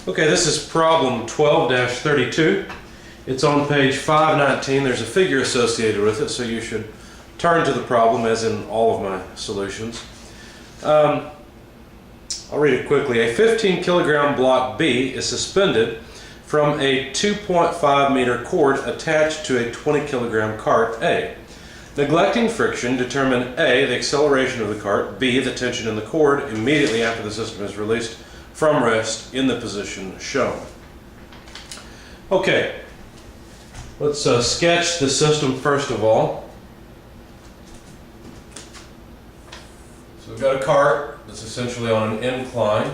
Okay, this is problem 12-32. It's on page 519. There's a figure associated with it, so you should turn to the problem as in all of my solutions. I'll read it quickly. A 15 kilogram block B is suspended from a 2.5 meter cord attached to a 20 kilogram cart A. Neglecting friction, determine A, the acceleration of the cart, B, the tension in the cord immediately after the system is released from rest in the position shown. Okay, let's sketch the system first of all. So we've got a cart that's essentially on an incline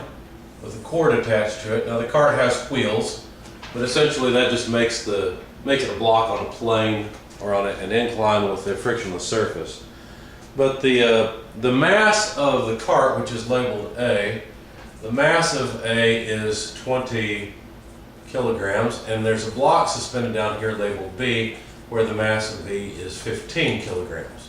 with a cord attached to it. Now the cart has wheels, but essentially that just makes it a block on a plane or on an incline with a frictionless surface. But the mass of the cart, which is labeled A, the mass of A is 20 kilograms, and there's a block suspended down here labeled B, where the mass of B is 15 kilograms.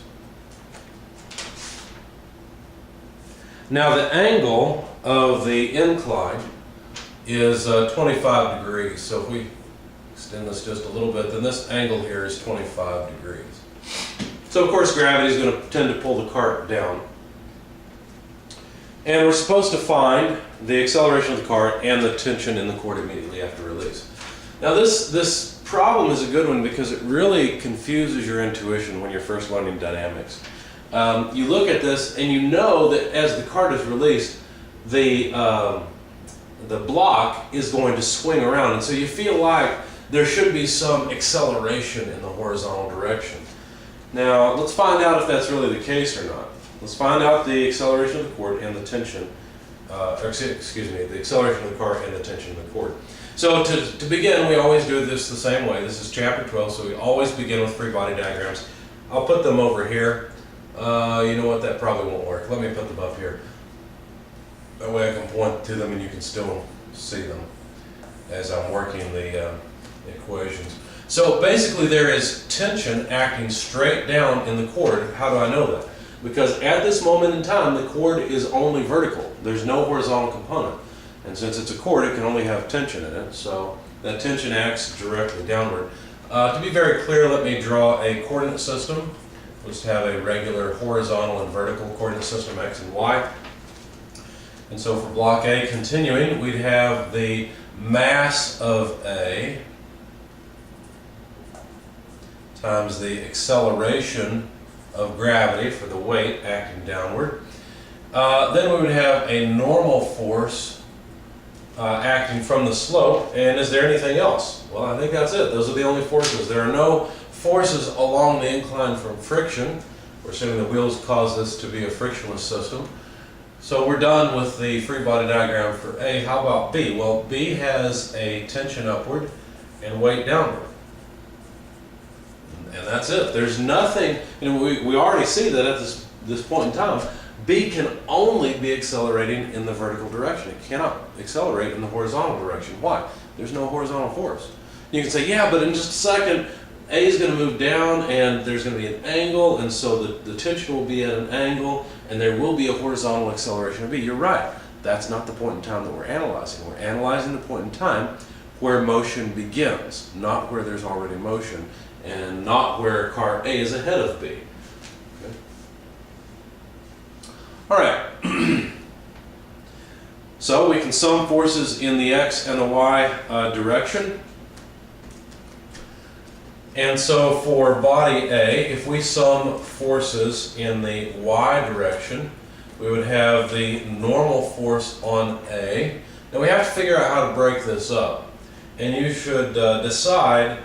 Now the angle of the incline is 25 degrees, so if we extend this just a little bit, then this angle here is 25 degrees. So of course gravity is going to tend to pull the cart down. And we're supposed to find the acceleration of the cart and the tension in the cord immediately after release. Now this problem is a good one because it really confuses your intuition when you're first learning dynamics. You look at this and you know that as the cart is released, the block is going to swing around, and so you feel like there should be some acceleration in the horizontal direction. Now let's find out if that's really the case or not. Let's find out the acceleration of the cord and the tension, the acceleration of the cart and the tension of the cord. So to begin, we always do this the same way. This is chapter 12, so we always begin with free body diagrams. I'll put them over here. You know what, that probably won't work. Let me put them up here. That way I can point to them and you can still see them as I'm working the equations. So basically there is tension acting straight down in the cord. How do I know that? Because at this moment in time, the cord is only vertical. There's no horizontal component. And since it's a cord, it can only have tension in it. So that tension acts directly downward. To be very clear, let me draw a coordinate system. Let's have a regular horizontal and vertical coordinate system, X and Y. And so for block A, continuing, we'd have the mass of A times the acceleration of gravity for the weight acting downward. Then we would have a normal force acting from the slope. And is there anything else? Well, I think that's it. Those are the only forces. There are no forces along the incline from friction. We're assuming the wheels cause this to be a frictionless system. So we're done with the free body diagram for A. How about B? Well, B has a tension upward and weight downward. And that's it. There's nothing, we already see that at this point in time, B can only be accelerating in the vertical direction. It cannot accelerate in the horizontal direction. Why? There's no horizontal force. You can say, yeah, but in just a second, A is going to move down and there's going to be an angle, and so the tension will be at an angle and there will be a horizontal acceleration of B. You're right. That's not the point in time that we're analyzing. We're analyzing the point in time where motion begins, not where there's already motion, and not where cart A is ahead of B. Okay. All right. So we can sum forces in the X and the Y direction. And so for body A, if we sum forces in the Y direction, we would have the normal force on A. Now we have to figure out how to break this up. And you should decide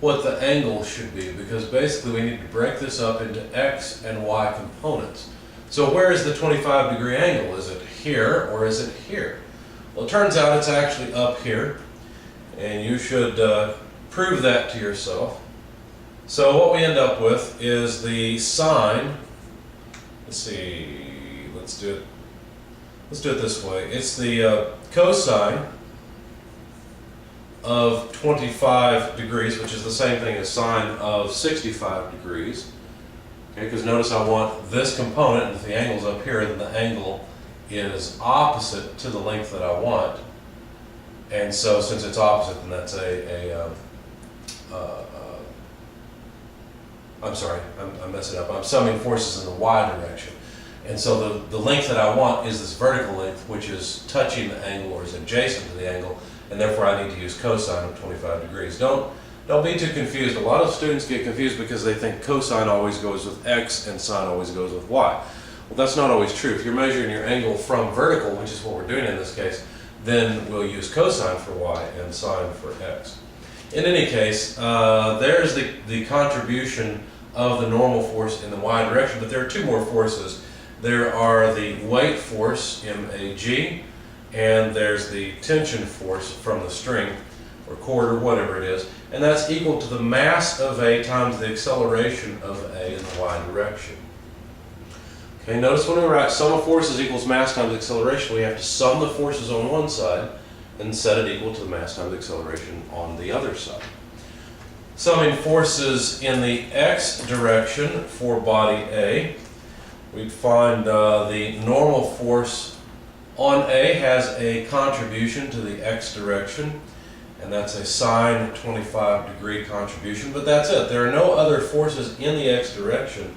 what the angle should be, because basically we need to break this up into X and Y components. So where is the 25 degree angle? Is it here or is it here? Well, it turns out it's actually up here, and you should prove that to yourself. So what we end up with is the sine. Let's see, let's do it this way. It's the cosine of 25 degrees, which is the same thing as sine of 65 degrees. Okay, because notice I want this component, and if the angle's up here, then the angle is opposite to the length that I want. And so since it's opposite, then that's I'm sorry, I'm messing up. I'm summing forces in the y direction. And so the length that I want is this vertical length, which is touching the angle or is adjacent to the angle, and therefore I need to use cosine of 25 degrees. Don't be too confused. A lot of students get confused because they think cosine always goes with x and sine always goes with y. Well, that's not always true. If you're measuring your angle from vertical, which is what we're doing in this case, then we'll use cosine for y and sine for x. In any case, there's the contribution of the normal force in the y direction, but there are two more forces. There are the weight force, MAG, and there's the tension force from the string, or cord, or whatever it is, and that's equal to the mass of A times the acceleration of A in the y direction. Okay, notice when we write sum of forces equals mass times acceleration, we have to sum the forces on one side and set it equal to the mass times acceleration on the other side. Summing forces in the x direction for body A, we'd find the normal force on A has a contribution to the x direction, and that's a sine 25-degree contribution, but that's it. There are no other forces in the x direction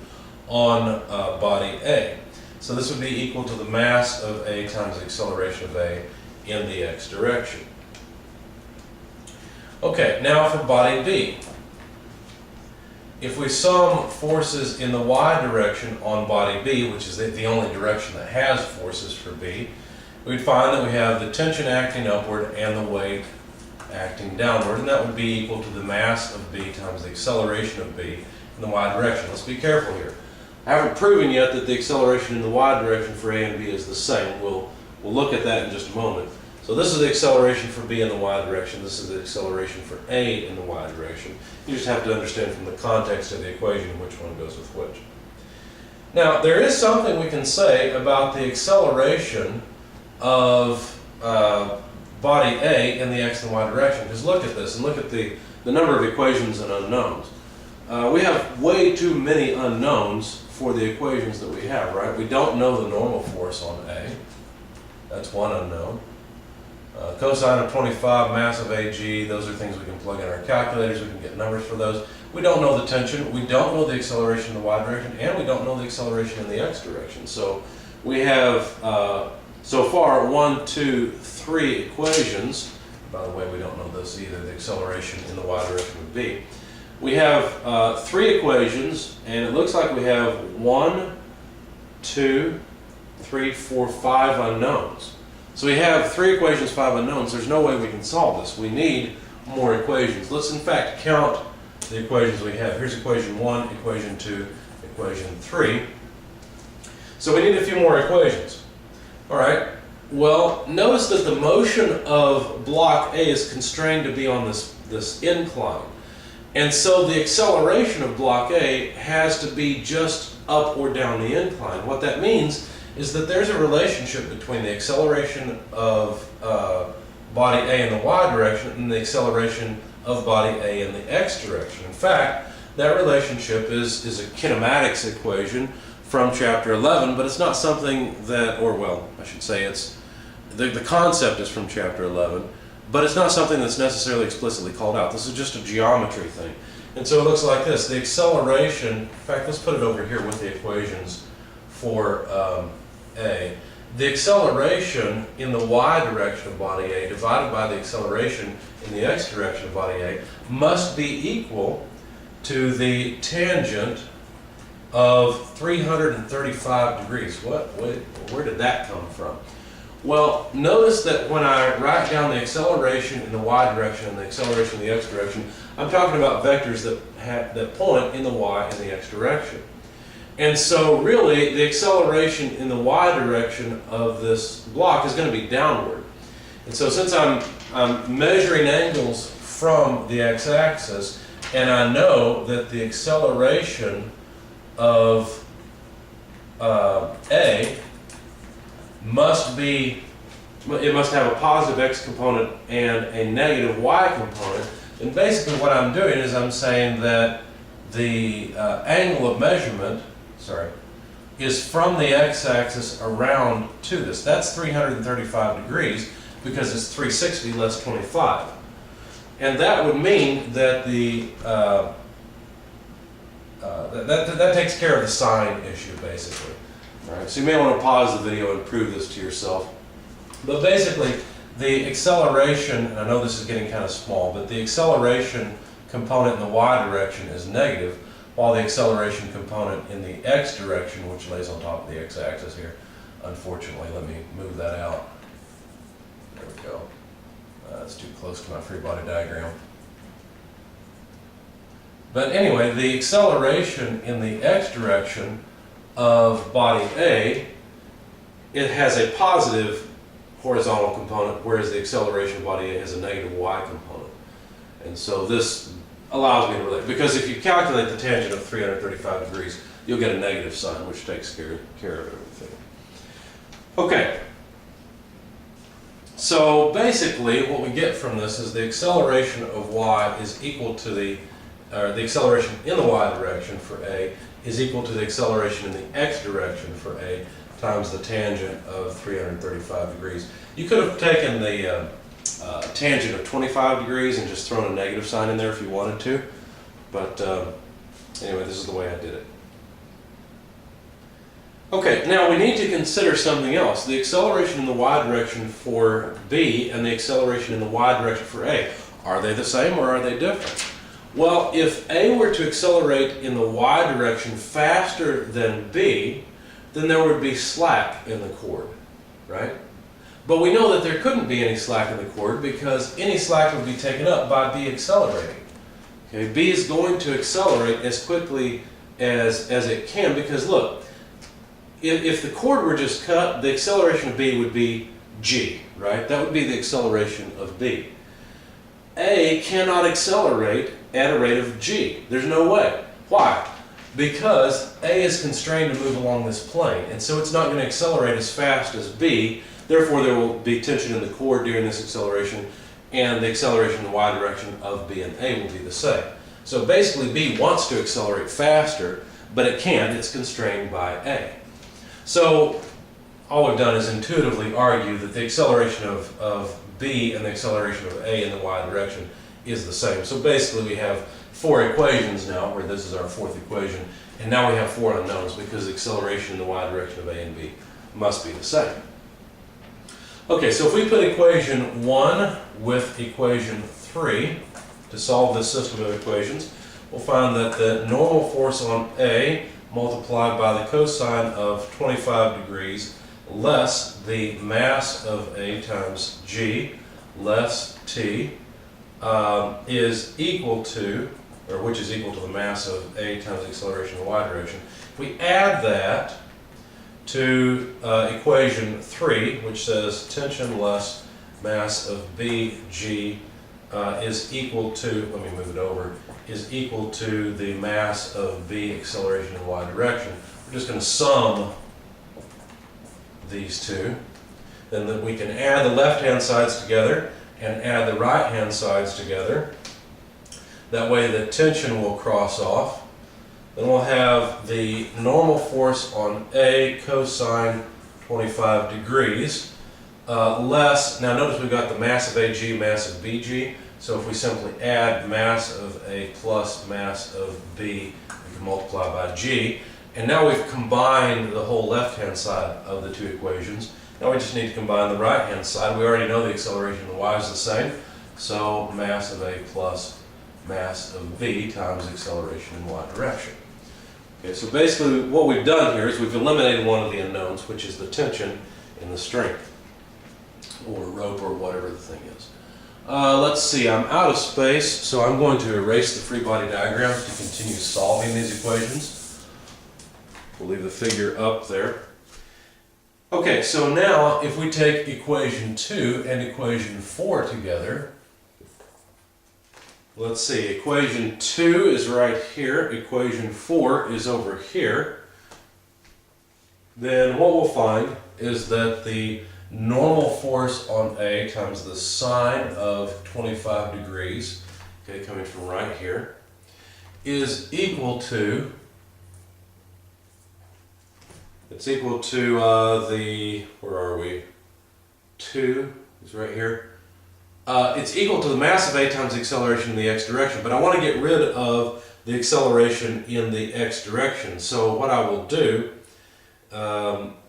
on body A. So this would be equal to the mass of A times the acceleration of A in the x direction. Okay, now for body B. If we sum forces in the y direction on body B, which is the only direction that has forces for B, we'd find that we have the tension acting upward and the weight acting downward, and that would be equal to the mass of B times the acceleration of B in the y direction. Let's be careful here. I haven't proven yet that the acceleration in the y direction for A and B is the same. We'll look at that in just a moment. So this is the acceleration for B in the y direction. This is the acceleration for A in the y direction. You just have to understand from the context of the equation which one goes with which. Now, there is something we can say about the acceleration of body A in the x and y direction. Because look at this and look at the number of equations and unknowns. We have way too many unknowns for the equations that we have, right? We don't know the normal force on A. That's one unknown. Cosine of 25, mass of AG, those are things we can plug in our calculators. We can get numbers for those. We don't know the tension. We don't know the acceleration in the y direction, and we don't know the acceleration in the x direction. So we have, so far, 1, 2, 3 equations. By the way, we don't know this either, the acceleration in the y direction would be. We have 3 equations, and it looks like we have 1, 2, 3, 4, 5 unknowns. So we have 3 equations, 5 unknowns. There's no way we can solve this. We need more equations. Let's in fact count the equations we have. Here's equation 1, equation 2, equation 3. So we need a few more equations. All right. Well, notice that the motion of block A is constrained to be on this incline. And so the acceleration of block A has to be just up or down the incline. What that means is that there's a relationship between the acceleration of body A in the y direction and the acceleration of body A in the x direction. In fact, that relationship is a kinematics equation from chapter 11, but it's not something that, or well, I should say it's, the concept is from chapter 11, but it's not something that's necessarily explicitly called out. This is just a geometry thing. And so it looks like this. The acceleration, in fact, let's put it over here with the equations for A. The acceleration in the y direction of body A divided by the acceleration in the x direction of body A must be equal to the tangent of 335 degrees. Where did that come from? Well, notice that when I write down the acceleration in the y direction and the acceleration in the x direction, I'm talking about vectors that point in the y and the x direction. And so really, the acceleration in the y direction of this block is going to be downward. And so since I'm measuring angles from the x-axis, and I know that the acceleration of A must have a positive x component and a negative y component, and basically what I'm doing is I'm saying that the angle of measurement, is from the x-axis around to this. That's 335 degrees, because it's 360 less 25. And that would mean that that takes care of the sine issue, basically. All right, so you may want to pause the video and prove this to yourself. But basically, the acceleration, and I know this is getting kind of small, but the acceleration component in the y direction is negative, while the acceleration component in the x direction, which lays on top of the x-axis here, unfortunately, let me move that out. There we go. That's too close to my free body diagram. But anyway, the acceleration in the x direction of body A, it has a positive horizontal component, whereas the acceleration of body A has a negative y component. And so this allows me to relate, because if you calculate the tangent of 335 degrees, you'll get a negative sign, which takes care of everything. Okay. So basically, what we get from this is the acceleration of y is equal to the acceleration in the y direction for A is equal to the acceleration in the x direction for A times the tangent of 335 degrees. You could have taken the tangent of 25 degrees and just thrown a negative sign in there if you wanted to, but anyway, this is the way I did it. Okay, now we need to consider something else. The acceleration in the y direction for B and the acceleration in the y direction for A. Are they the same or are they different? Well, if A were to accelerate in the y direction faster than B, then there would be slack in the cord, right? But we know that there couldn't be any slack in the cord because any slack would be taken up by B accelerating. Okay, B is going to accelerate as quickly as it can because look, if the cord were just cut, the acceleration of B would be g, right? That would be the acceleration of B. A cannot accelerate at a rate of g. There's no way. Why? Because A is constrained to move along this plane, and so it's not going to accelerate as fast as B. Therefore, there will be tension in the cord during this acceleration, and the acceleration in the y direction of B and A will be the same. So basically, B wants to accelerate faster, but it can't. It's constrained by A. So all we've done is intuitively argue that the acceleration of B and the acceleration of A in the y direction is the same. So basically we have four equations now, where this is our fourth equation, and now we have four unknowns because the acceleration in the y direction of A and B must be the same. Okay, so if we put equation 1 with equation 3 to solve this system of equations, we'll find that the normal force on A multiplied by the cosine of 25 degrees less the mass of A times G less T is equal to, or which is equal to the mass of A times the acceleration in the y direction. If we add that to equation 3, which says tension less mass of BG is equal to, let me move it over, is equal to the mass of B acceleration in the y direction. We're just going to sum these two. Then we can add the left-hand sides together and add the right-hand sides together. That way the tension will cross off. Then we'll have the normal force on A cosine 25 degrees less, now notice we've got the mass of AG, mass of BG, so if we simply add mass of A plus mass of B, we can multiply by G. And now we've combined the whole left-hand side of the two equations. Now we just need to combine the right-hand side. We already know the acceleration of the y is the same, so mass of A plus mass of B times acceleration in y direction. Okay, so basically what we've done here is we've eliminated one of the unknowns, which is the tension and the strength, or rope, or whatever the thing is. Let's see, I'm out of space, so I'm going to erase the free body diagrams to continue solving these equations. We'll leave the figure up there. Okay, so now if we take equation 2 and equation 4 together, let's see, equation 2 is right here, equation 4 is over here. Then what we'll find is that the normal force on A times the sine of 25 degrees, okay, coming from right here, is equal to, it's equal to the, where are we, 2, is right here. It's equal to the mass of A times the acceleration in the x direction, but I want to get rid of the acceleration in the x direction. So what I will do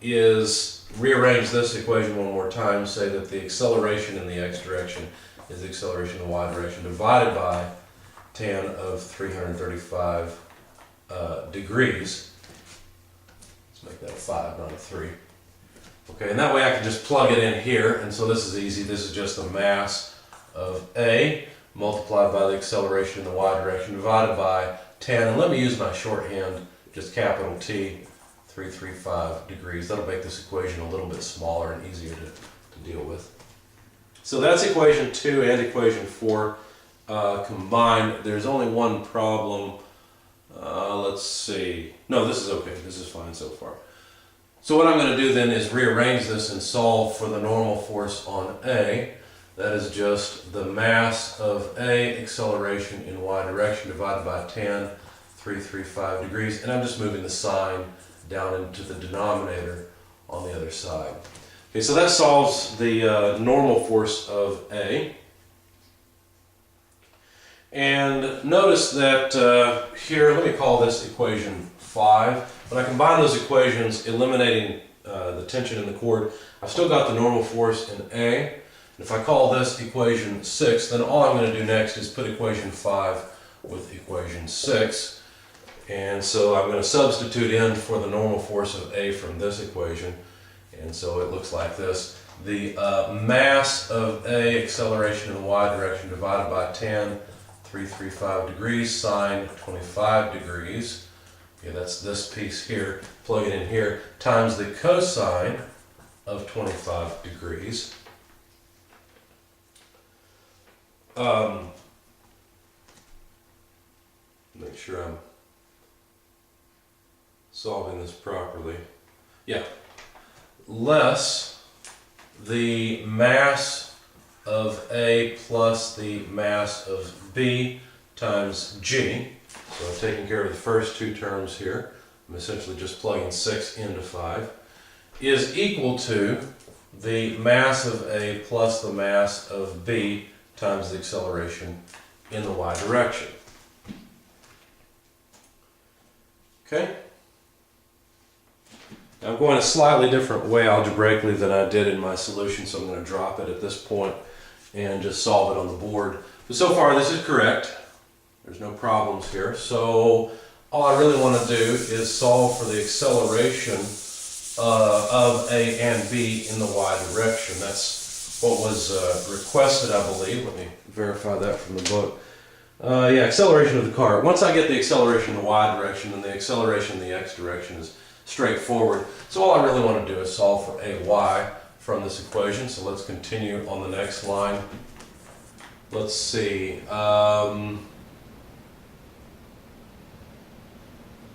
is rearrange this equation one more time, say that the acceleration in the x direction is the acceleration in the y direction divided by tan of 335 degrees. Let's make that a 5, not a 3. Okay, and that way I can just plug it in here, and so this is easy. This is just the mass of A multiplied by the acceleration in the y direction divided by tan, and let me use my shorthand, just capital T, 335 degrees. That'll make this equation a little bit smaller and easier to deal with. So that's equation 2 and equation 4 combined. There's only one problem. Let's see. No, this is okay. This is fine so far. So what I'm going to do then is rearrange this and solve for the normal force on A. That is just the mass of A acceleration in y direction divided by tan, 335 degrees. And I'm just moving the sign down into the denominator on the other side. Okay, so that solves the normal force of A. And notice that here, let me call this equation 5. When I combine those equations, eliminating the tension in the cord, I've still got the normal force in A. And if I call this equation 6, then all I'm going to do next is put equation 5 with equation 6. And so I'm going to substitute in for the normal force of A from this equation. And so it looks like this. The mass of A acceleration in the y direction divided by tan, 335 degrees, sine 25 degrees. Okay, that's this piece here. Plug it in here, times the cosine of 25 degrees. Make sure I'm solving this properly. Yeah. Less the mass of A plus the mass of B times G. So I've taken care of the first two terms here. I'm essentially just plugging 6 into 5. Is equal to the mass of A plus the mass of B times the acceleration in the y direction. Okay? Now I'm going a slightly different way algebraically than I did in my solution, so I'm going to drop it at this point and just solve it on the board. But so far this is correct. There's no problems here. So all I really want to do is solve for the acceleration of A and B in the y direction. That's what was requested, I believe. Let me verify that from the book. Yeah, acceleration of the car. Once I get the acceleration in the y direction, then the acceleration in the x direction is straightforward. So all I really want to do is solve for AY from this equation. So let's continue on the next line. Let's see.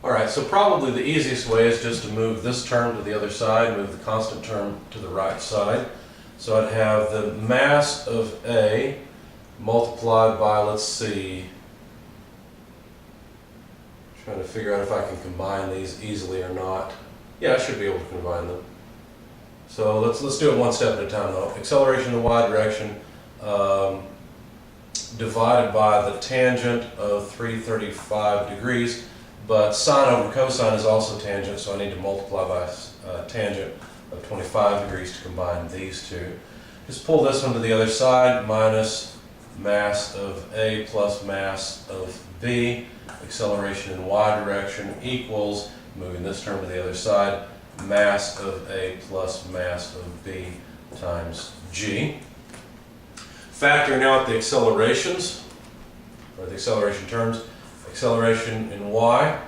Alright, so probably the easiest way is just to move this term to the other side, move the constant term to the right side. So I'd have the mass of A multiplied by, let's see, trying to figure out if I can combine these easily or not. Yeah, I should be able to combine them. So let's do it one step at a time though. Acceleration in the y direction divided by the tangent of 335 degrees. But sine over cosine is also tangent, so I need to multiply by tangent of 25 degrees to combine these two. Just pull this one to the other side, minus mass of A plus mass of B, acceleration in y direction equals, moving this term to the other side, mass of A plus mass of B times G. Factoring out the accelerations, or the acceleration terms, acceleration in y,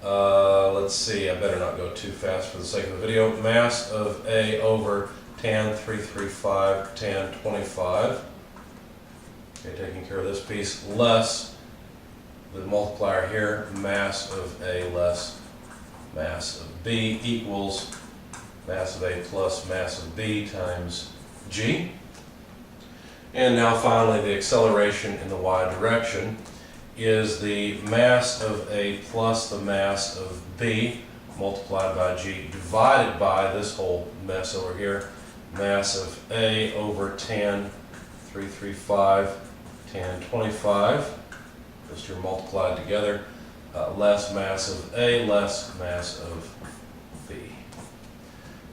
let's see, I better not go too fast for the sake of the video. Mass of A over tan 335 tan 25. Okay, taking care of this piece, less the multiplier here, mass of A less mass of B equals mass of A plus mass of B times G. And now finally the acceleration in the y direction is the mass of A plus the mass of B multiplied by G divided by this whole mess over here, mass of A over tan 335 tan 25, those two are multiplied together, less mass of A less mass of B.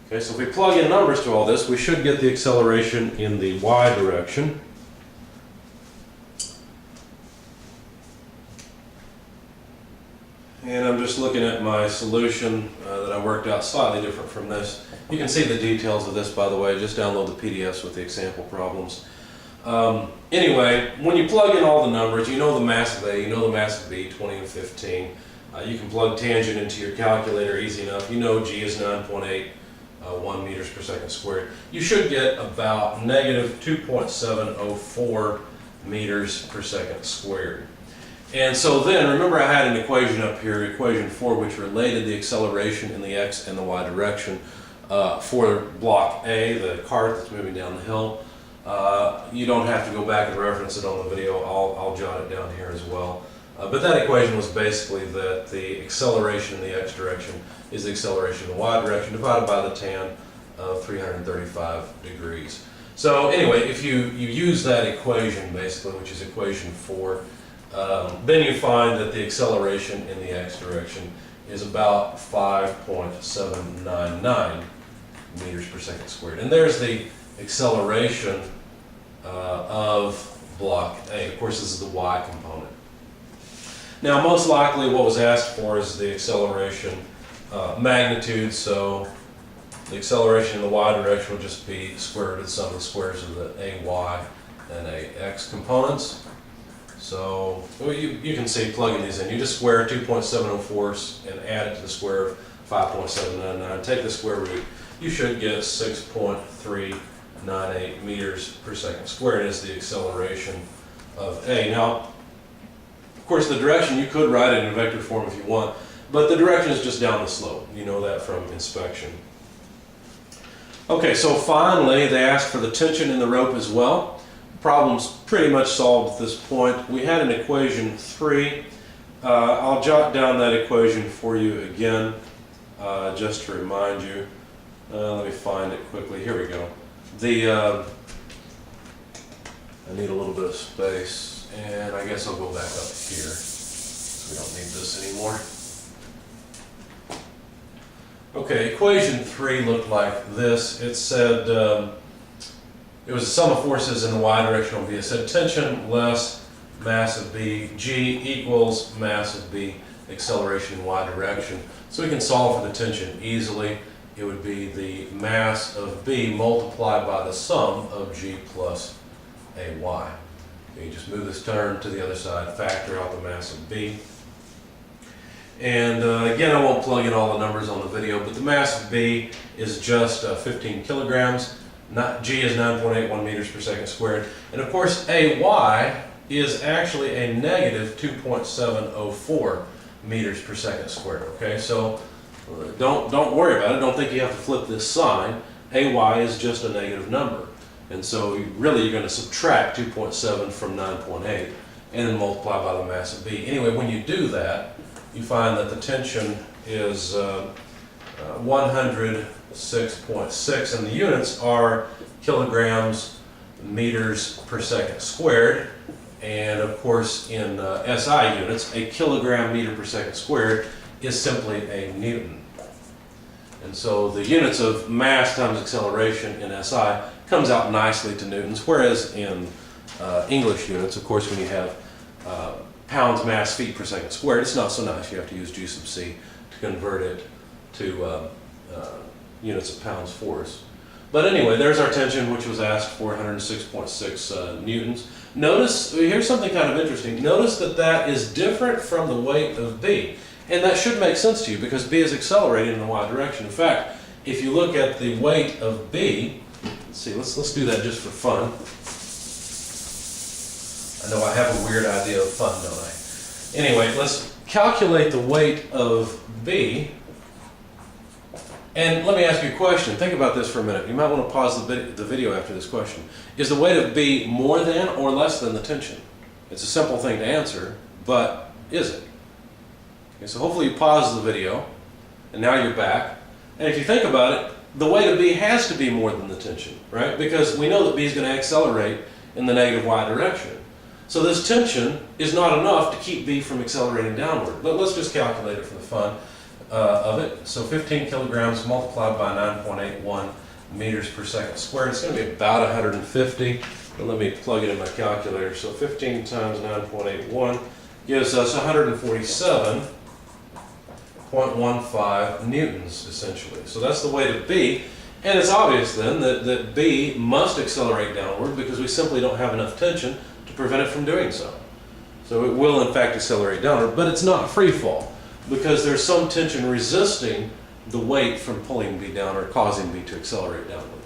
Okay, so if we plug in numbers to all this, we should get the acceleration in the y direction. And I'm just looking at my solution that I worked out slightly different from this. You can see the details of this, by the way. Just download the PDFs with the example problems. Anyway, when you plug in all the numbers, you know the mass of A, you know the mass of B, 20 and 15. You can plug tangent into your calculator easy enough. You know G is 9.81 meters per second squared. You should get about negative 2.704 meters per second squared. And so then, remember I had an equation up here, equation 4, which related the acceleration in the x and the y direction for block A, the cart that's moving down the hill. You don't have to go back and reference it on the video. I'll jot it down here as well. But that equation was basically that the acceleration in the x direction is the acceleration in the y direction divided by the tan of 335 degrees. So anyway, if you use that equation basically, which is equation 4, then you find that the acceleration in the x direction is about 5.799 meters per second squared. And there's the acceleration of block A. Of course, this is the y component. Now, most likely what was asked for is the acceleration magnitude, so the acceleration in the y direction will just be square root of the sum of the squares of the AY and AX components. So you can see plugging these in. You just square 2.704 and add it to the square of 5.799. Take the square root. You should get 6.398 meters per second squared as the acceleration of A. Now, of course, the direction, you could write it in vector form if you want, but the direction is just down the slope. You know that from inspection. Okay, so finally, they asked for the tension in the rope as well. Problem's pretty much solved at this point. We had an equation 3. I'll jot down that equation for you again, just to remind you. Let me find it quickly. Here we go. I need a little bit of space, and I guess I'll go back up here. We don't need this anymore. Okay, equation 3 looked like this. It said, it was a sum of forces in the y direction on V. It said tension less mass of B, G equals mass of B, acceleration in y direction. So we can solve for the tension easily. It would be the mass of B multiplied by the sum of G plus AY. Okay, you just move this term to the other side, factor out the mass of B. And again, I won't plug in all the numbers on the video, but the mass of B is just 15 kilograms. G is 9.81 meters per second squared. And of course, AY is actually a negative 2.704 meters per second squared. Okay, so don't worry about it. Don't think you have to flip this sign. AY is just a negative number. And so really you're going to subtract 2.7 from 9.8 and then multiply by the mass of B. Anyway, when you do that, you find that the tension is 106.6, and the units are kilograms meters per second squared. And of course, in SI units, a kilogram meter per second squared is simply a newton. And so the units of mass times acceleration in SI comes out nicely to newtons, whereas in English units, of course, when you have pounds mass feet per second squared, it's not so nice. You have to use G sub C to convert it to units of pounds force. But anyway, there's our tension, which was asked for 106.6 newtons. Notice, here's something kind of interesting. Notice that that is different from the weight of B. And that should make sense to you because B is accelerating in the y direction. In fact, if you look at the weight of B, let's see, let's do that just for fun. I know I have a weird idea of fun, don't I? Anyway, let's calculate the weight of B. And let me ask you a question. Think about this for a minute. You might want to pause the video after this question. Is the weight of B more than or less than the tension? It's a simple thing to answer, but is it? Okay, so hopefully you pause the video, and now you're back. And if you think about it, the weight of B has to be more than the tension, right? Because we know that B is going to accelerate in the negative y direction. So this tension is not enough to keep B from accelerating downward. But let's just calculate it for the fun of it. So 15 kilograms multiplied by 9.81 meters per second squared. It's going to be about 150. But let me plug it in my calculator. So 15 times 9.81 gives us 147.15 newtons, essentially. So that's the weight of B. And it's obvious then that B must accelerate downward because we simply don't have enough tension to prevent it from doing so. So it will in fact accelerate downward, but it's not free fall because there's some tension resisting the weight from pulling B down or causing B to accelerate downward.